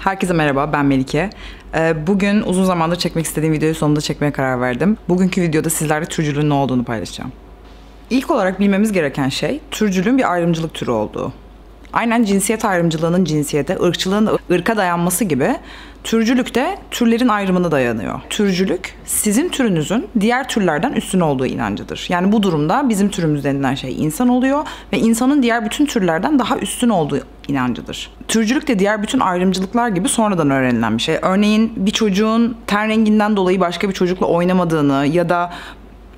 Herkese merhaba, ben Melike. Bugün uzun zamandır çekmek istediğim videoyu sonunda çekmeye karar verdim. Bugünkü videoda sizlerle türcülüğün ne olduğunu paylaşacağım. İlk olarak bilmemiz gereken şey, türcülüğün bir ayrımcılık türü olduğu. Aynen cinsiyet ayrımcılığının cinsiyete, ırkçılığın da ırka dayanması gibi, türcülük de türlerin ayrımına dayanıyor. Türcülük, sizin türünüzün diğer türlerden üstün olduğu inancıdır. Yani bu durumda bizim türümüz denilen şey insan oluyor ve insanın diğer bütün türlerden daha üstün olduğu inancıdır. Türcülük de diğer bütün ayrımcılıklar gibi sonradan öğrenilen bir şey. Örneğin bir çocuğun ten renginden dolayı başka bir çocukla oynamadığını ya da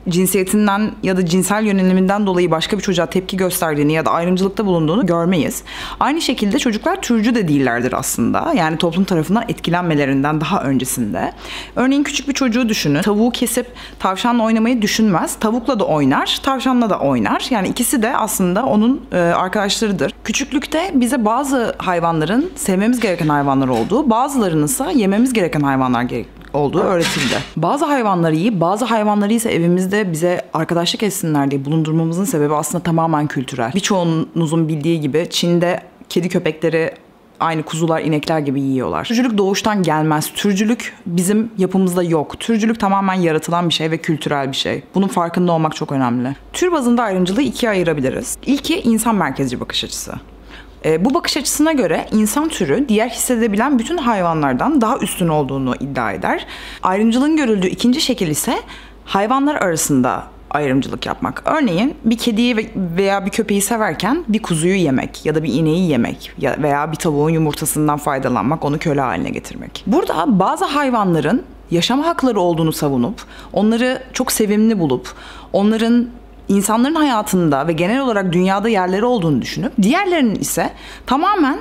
cinsiyetinden ya da cinsel yöneliminden dolayı başka bir çocuğa tepki gösterdiğini ya da ayrımcılıkta bulunduğunu görmeyiz. Aynı şekilde çocuklar türcü de değillerdir aslında. Yani toplum tarafından etkilenmelerinden daha öncesinde. Örneğin küçük bir çocuğu düşünün. Tavuğu kesip tavşanla oynamayı düşünmez. Tavukla da oynar, tavşanla da oynar. Yani ikisi de aslında onun arkadaşlarıdır. Küçüklükte bize bazı hayvanların sevmemiz gereken hayvanlar olduğu, bazılarının ise yememiz gereken hayvanlar olduğu öğretildi. Bazı hayvanları yiyip bazı hayvanları ise evimizde bize arkadaşlık etsinler diye bulundurmamızın sebebi aslında tamamen kültürel. Birçoğunuzun bildiği gibi Çin'de kedi köpekleri aynı kuzular, inekler gibi yiyorlar. Türcülük doğuştan gelmez. Türcülük bizim yapımızda yok. Türcülük tamamen yaratılan bir şey ve kültürel bir şey. Bunun farkında olmak çok önemli. Tür bazında ayrımcılığı ikiye ayırabiliriz. İlki insan merkezci bakış açısı. Bu bakış açısına göre insan türü diğer hissedebilen bütün hayvanlardan daha üstün olduğunu iddia eder. Ayrımcılığın görüldüğü ikinci şekil ise hayvanlar arasında ayrımcılık yapmak. Örneğin bir kediyi veya bir köpeği severken bir kuzuyu yemek ya da bir ineği yemek veya bir tavuğun yumurtasından faydalanmak, onu köle haline getirmek. Burada bazı hayvanların yaşam hakları olduğunu savunup, onları çok sevimli bulup, onların İnsanların hayatında ve genel olarak dünyada yerleri olduğunu düşünüp diğerlerinin ise tamamen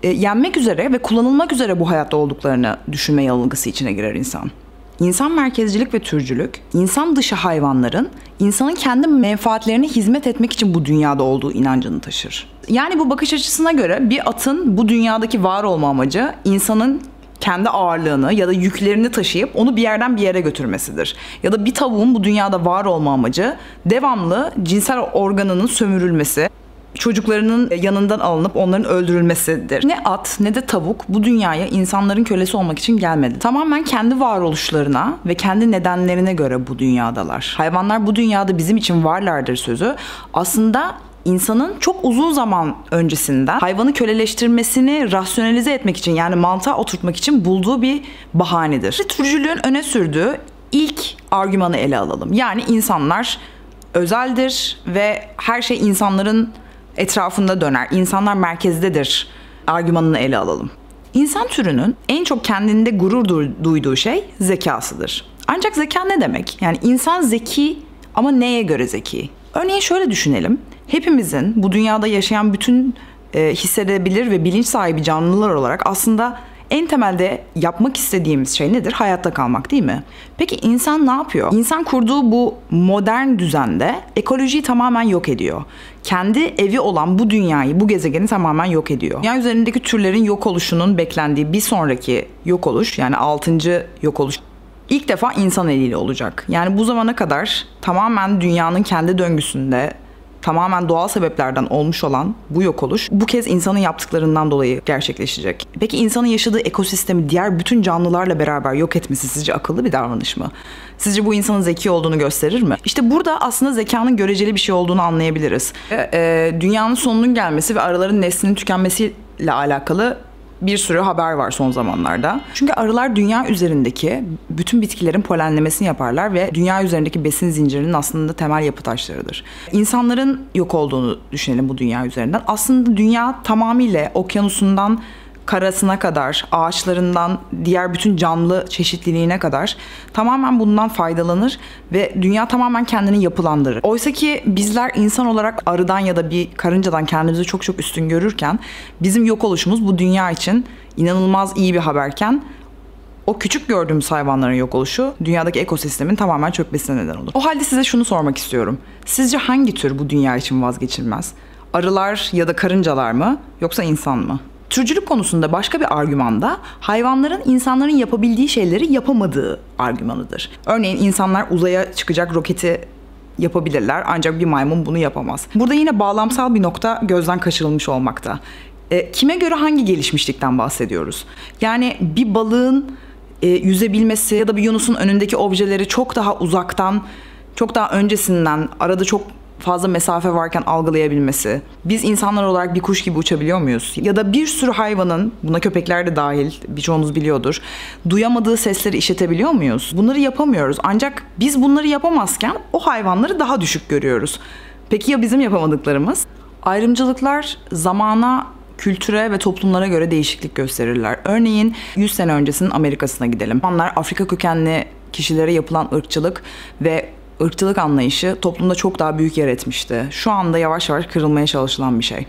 yenmek üzere ve kullanılmak üzere bu hayatta olduklarını düşünme yanılgısı içine girer insan. İnsan merkezcilik ve türcülük, insan dışı hayvanların insanın kendi menfaatlerine hizmet etmek için bu dünyada olduğu inancını taşır. Yani bu bakış açısına göre bir atın bu dünyadaki var olma amacı insanın kendi ağırlığını ya da yüklerini taşıyıp onu bir yerden bir yere götürmesidir. Ya da bir tavuğun bu dünyada var olma amacı devamlı cinsel organının sömürülmesi, çocuklarının yanından alınıp onların öldürülmesidir. Ne at ne de tavuk bu dünyaya insanların kölesi olmak için gelmedi. Tamamen kendi varoluşlarına ve kendi nedenlerine göre bu dünyadalar. Hayvanlar bu dünyada bizim için varlardır sözü aslında İnsanın çok uzun zaman öncesinden hayvanı köleleştirmesini rasyonalize etmek için, yani mantığa oturtmak için bulduğu bir bahanedir. Türcülüğün öne sürdüğü ilk argümanı ele alalım. Yani insanlar özeldir ve her şey insanların etrafında döner. İnsanlar merkezdedir argümanını ele alalım. İnsan türünün en çok kendinde gurur duyduğu şey zekasıdır. Ancak zeka ne demek? Yani insan zeki ama neye göre zeki? Örneğin şöyle düşünelim. Hepimizin bu dünyada yaşayan bütün hissedebilir ve bilinç sahibi canlılar olarak aslında en temelde yapmak istediğimiz şey nedir? Hayatta kalmak, değil mi? Peki insan ne yapıyor? İnsan kurduğu bu modern düzende ekolojiyi tamamen yok ediyor. Kendi evi olan bu dünyayı, bu gezegeni tamamen yok ediyor. Dünya üzerindeki türlerin yok oluşunun beklendiği bir sonraki yok oluş, yani 6. yok oluş İlk defa insan eliyle olacak. Yani bu zamana kadar tamamen dünyanın kendi döngüsünde, tamamen doğal sebeplerden olmuş olan bu yok oluş bu kez insanın yaptıklarından dolayı gerçekleşecek. Peki insanın yaşadığı ekosistemi diğer bütün canlılarla beraber yok etmesi sizce akıllı bir davranış mı? Sizce bu insanın zeki olduğunu gösterir mi? İşte burada aslında zekanın göreceli bir şey olduğunu anlayabiliriz. Dünyanın sonunun gelmesi ve arıların neslinin tükenmesiyle alakalı bir sürü haber var son zamanlarda. Çünkü arılar dünya üzerindeki bütün bitkilerin polenlemesini yaparlar ve dünya üzerindeki besin zincirinin aslında temel yapı taşlarıdır. İnsanların yok olduğunu düşünelim bu dünya üzerinden. Aslında dünya tamamıyla okyanusundan karasına kadar, ağaçlarından diğer bütün canlı çeşitliliğine kadar tamamen bundan faydalanır ve dünya tamamen kendini yapılandırır. Oysa ki bizler insan olarak arıdan ya da bir karıncadan kendimizi çok çok üstün görürken bizim yok oluşumuz bu dünya için inanılmaz iyi bir haberken o küçük gördüğümüz hayvanların yok oluşu dünyadaki ekosistemin tamamen çökmesine neden olur. O halde size şunu sormak istiyorum. Sizce hangi tür bu dünya için vazgeçilmez? Arılar ya da karıncalar mı yoksa insan mı? Türcülük konusunda başka bir argüman da hayvanların insanların yapabildiği şeyleri yapamadığı argümanıdır. Örneğin insanlar uzaya çıkacak roketi yapabilirler ancak bir maymun bunu yapamaz. Burada yine bağlamsal bir nokta gözden kaçırılmış olmakta. Kime göre hangi gelişmişlikten bahsediyoruz? Yani bir balığın yüzebilmesi ya da bir Yunus'un önündeki objeleri çok daha uzaktan, çok daha öncesinden, arada çok fazla mesafe varken algılayabilmesi. Biz insanlar olarak bir kuş gibi uçabiliyor muyuz? Ya da bir sürü hayvanın, buna köpekler de dahil, birçoğunuz biliyordur, duyamadığı sesleri işitebiliyor muyuz? Bunları yapamıyoruz. Ancak biz bunları yapamazken o hayvanları daha düşük görüyoruz. Peki ya bizim yapamadıklarımız? Ayrımcılıklar zamana, kültüre ve toplumlara göre değişiklik gösterirler. Örneğin 100 sene öncesinin Amerika'sına gidelim. Onlar Afrika kökenli kişilere yapılan ırkçılık ve ırkçılık anlayışı toplumda çok daha büyük yer etmişti. Şu anda yavaş yavaş kırılmaya çalışılan bir şey.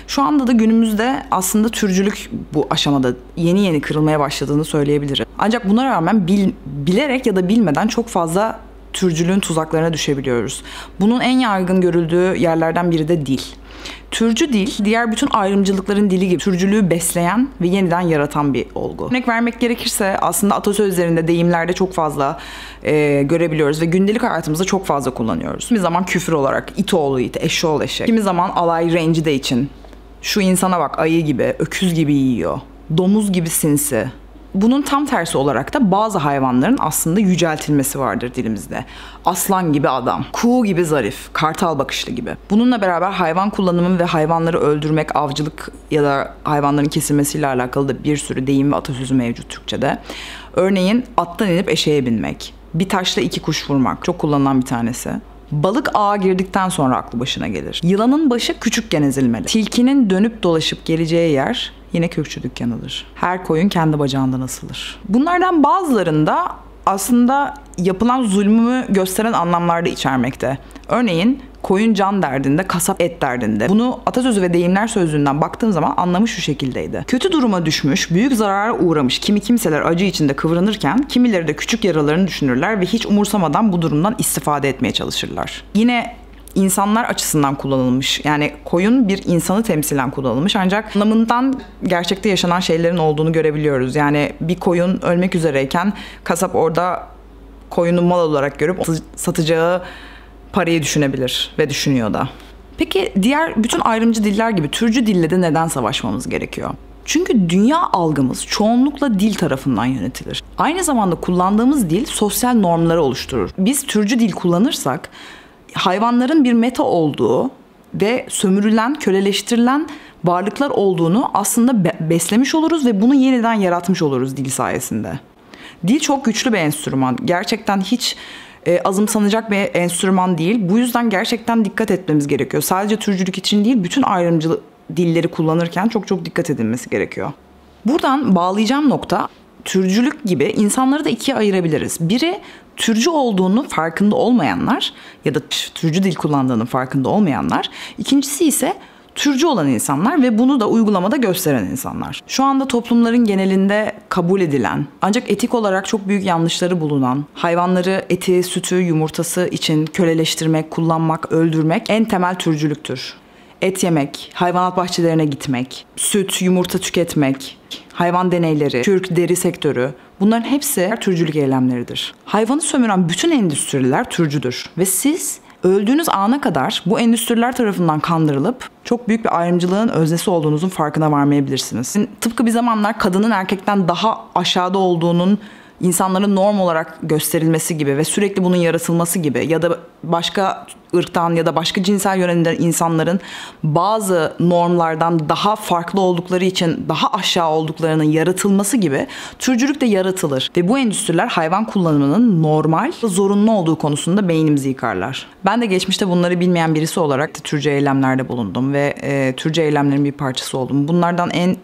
Şu anda da günümüzde aslında türcülük bu aşamada yeni yeni kırılmaya başladığını söyleyebilirim. Ancak buna rağmen bilerek ya da bilmeden çok fazla türcülüğün tuzaklarına düşebiliyoruz. Bunun en yaygın görüldüğü yerlerden biri de dil. Türcü dil, diğer bütün ayrımcılıkların dili gibi türcülüğü besleyen ve yeniden yaratan bir olgu. Örnek vermek gerekirse aslında atasözlerinde, deyimlerde çok fazla görebiliyoruz ve gündelik hayatımızda çok fazla kullanıyoruz. Kimi zaman küfür olarak it oğlu it, eşşoğlu eşek. Kimi zaman alay, rencide için. Şu insana bak, ayı gibi, öküz gibi yiyor, domuz gibi sinsi. Bunun tam tersi olarak da bazı hayvanların aslında yüceltilmesi vardır dilimizde. Aslan gibi adam, kuğu gibi zarif, kartal bakışlı gibi. Bununla beraber hayvan kullanımı ve hayvanları öldürmek, avcılık ya da hayvanların kesilmesiyle alakalı da bir sürü deyim ve atasözü mevcut Türkçe'de. Örneğin attan inip eşeğe binmek, bir taşla iki kuş vurmak çok kullanılan bir tanesi. Balık ağa girdikten sonra aklı başına gelir. Yılanın başı küçükken ezilmeli. Tilkinin dönüp dolaşıp geleceği yer yine kürkçü dükkanıdır. Her koyun kendi bacağından asılır. Bunlardan bazılarında aslında yapılan zulmü gösteren anlamlar da içermekte. Örneğin koyun can derdinde, kasap et derdinde. Bunu atasözü ve deyimler sözlüğünden baktığım zaman anlamı şu şekildeydi. Kötü duruma düşmüş, büyük zarara uğramış kimi kimseler acı içinde kıvranırken kimileri de küçük yaralarını düşünürler ve hiç umursamadan bu durumdan istifade etmeye çalışırlar. Yine insanlar açısından kullanılmış. Yani koyun bir insanı temsilen kullanılmış ancak anlamından gerçekte yaşanan şeylerin olduğunu görebiliyoruz. Yani bir koyun ölmek üzereyken kasap orada koyunu mal olarak görüp satacağı parayı düşünebilir ve düşünüyor da. Peki diğer bütün ayrımcı diller gibi türcü dille de neden savaşmamız gerekiyor? Çünkü dünya algımız çoğunlukla dil tarafından yönetilir. Aynı zamanda kullandığımız dil sosyal normları oluşturur. Biz türcü dil kullanırsak hayvanların bir meta olduğu ve sömürülen, köleleştirilen varlıklar olduğunu aslında beslemiş oluruz ve bunu yeniden yaratmış oluruz dil sayesinde. Dil çok güçlü bir enstrüman. Gerçekten hiç azımsanacak bir enstrüman değil. Bu yüzden gerçekten dikkat etmemiz gerekiyor. Sadece türcülük için değil, bütün ayrımcı dilleri kullanırken çok çok dikkat edilmesi gerekiyor. Buradan bağlayacağım nokta, türcülük gibi insanları da ikiye ayırabiliriz. Biri türcü olduğunu farkında olmayanlar ya da türcü dil kullandığının farkında olmayanlar. İkincisi ise türcü olan insanlar ve bunu da uygulamada gösteren insanlar. Şu anda toplumların genelinde kabul edilen ancak etik olarak çok büyük yanlışları bulunan, hayvanları eti, sütü, yumurtası için köleleştirmek, kullanmak, öldürmek en temel türcülüktür. Et yemek, hayvanat bahçelerine gitmek, süt, yumurta tüketmek, hayvan deneyleri, kürk, deri sektörü, bunların hepsi türcülük eylemleridir. Hayvanı sömüren bütün endüstriler türcüdür ve siz öldüğünüz ana kadar bu endüstriler tarafından kandırılıp çok büyük bir ayrımcılığın öznesi olduğunuzun farkına varmayabilirsiniz. Tıpkı bir zamanlar kadının erkekten daha aşağıda olduğunun insanların norm olarak gösterilmesi gibi ve sürekli bunun yaratılması gibi ya da başka ırktan ya da başka cinsel yönelimden insanların bazı normlardan daha farklı oldukları için daha aşağı olduklarının yaratılması gibi türcülük de yaratılır. Ve bu endüstriler hayvan kullanımının normal, zorunlu olduğu konusunda beynimizi yıkarlar. Ben de geçmişte bunları bilmeyen birisi olarak türcü eylemlerde bulundum ve türcü eylemlerin bir parçası oldum. Bunlardan en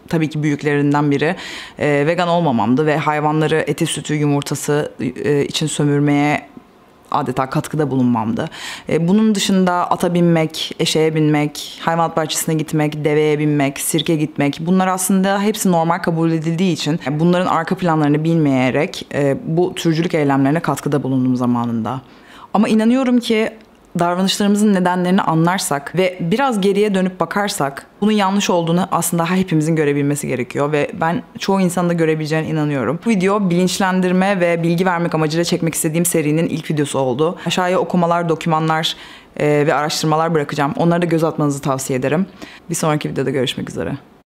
tabii ki büyüklerinden biri vegan olmamamdı ve hayvanları eti, sütü, yumurtası için sömürmeye adeta katkıda bulunmamdı. Bunun dışında ata binmek, eşeğe binmek, hayvanat bahçesine gitmek, deveye binmek, sirke gitmek, bunlar aslında hepsi normal kabul edildiği için bunların arka planlarını bilmeyerek bu türcülük eylemlerine katkıda bulundum zamanında. Ama inanıyorum ki davranışlarımızın nedenlerini anlarsak ve biraz geriye dönüp bakarsak bunun yanlış olduğunu aslında hepimizin görebilmesi gerekiyor ve ben çoğu insanın da görebileceğine inanıyorum. Bu video bilinçlendirme ve bilgi vermek amacıyla çekmek istediğim serinin ilk videosu oldu. Aşağıya okumalar, dokümanlar ve araştırmalar bırakacağım. Onlara da göz atmanızı tavsiye ederim. Bir sonraki videoda görüşmek üzere.